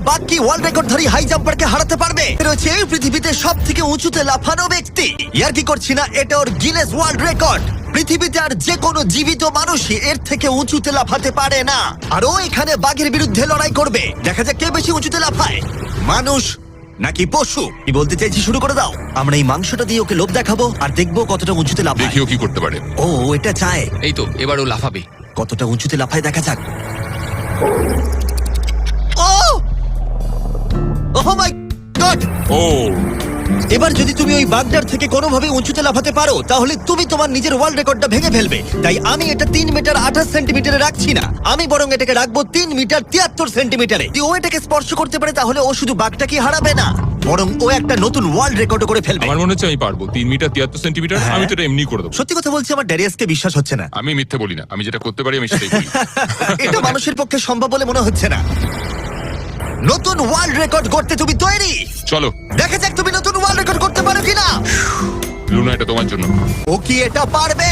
বাঘ কি world রেকর্ডধারী high জাম্পারকে হারাতে পারবে? রয়েছে এই পৃথিবীতে সবথেকে উঁচুতে লাফানো ব্যক্তি। ইয়ার কি করছি না, এটা ওর গিনেস ওয়ার্ল্ড রেকর্ড। পৃথিবীতে আর যে কোনো জীবিত মানুষই এর থেকে উঁচুতে লাফাতে পারে না। আর ও এখানে বাঘের বিরুদ্ধে লড়াই করবে। দেখা যাক কে বেশি উঁচুতে লাফায়, মানুষ নাকি পশু। কি বলতে চাইছি শুরু করে দাও। আমরা এই মাংসটা দিয়ে ওকে লোভ দেখাবো আর দেখবো কতটা উঁচুতে লাফায়। দেখিও কি করতে পারে। ও এটা চায়। এই তো এবার ও লাফাবে। কতটা উঁচুতে লাফায় দেখা যাক। ও ওহ মাই গড! ও এবার যদি তুমি ওই বাগদার থেকে কোনোভাবে উঁচুতে লাফাতে পারো তাহলে তুমি তোমার নিজের ওয়ার্ল্ড রেকর্ডটা ভেঙে ফেলবে। তাই আমি এটা 3 মিটার 28 সেন্টিমিটারে রাখছি না, আমি বরং এটাকে রাখবো 3 মিটার 73 সেন্টিমিটারে। যদি ও এটাকে স্পর্শ করতে পারে তাহলে ও শুধু বাগটাকে হারাবে না, বরং ও একটা নতুন ওয়ার্ল্ড রেকর্ড করে ফেলবে। আমার মনে হচ্ছে আমি পারবো 3 মিটার 73 সেন্টিমিটার। হ্যাঁ। আমি তো এটা এমনি করে দেবো। সত্যি কথা বলছি, আমার ড্যারিয়াসকে বিশ্বাস হচ্ছে না। আমি মিথ্যে বলি না, আমি যেটা করতে পারি আমি সেটাই বলি। এটা মানুষের পক্ষে সম্ভব বলে মনে হচ্ছে না। নতুন ওয়ার্ল্ড রেকর্ড করতে তুমি তৈরি? চলো দেখা যাক তুমি নতুন ওয়ার্ল্ড রেকর্ড করতে পারো কিনা। লুনা, এটা তোমার জন্য। ও কি এটা পারবে?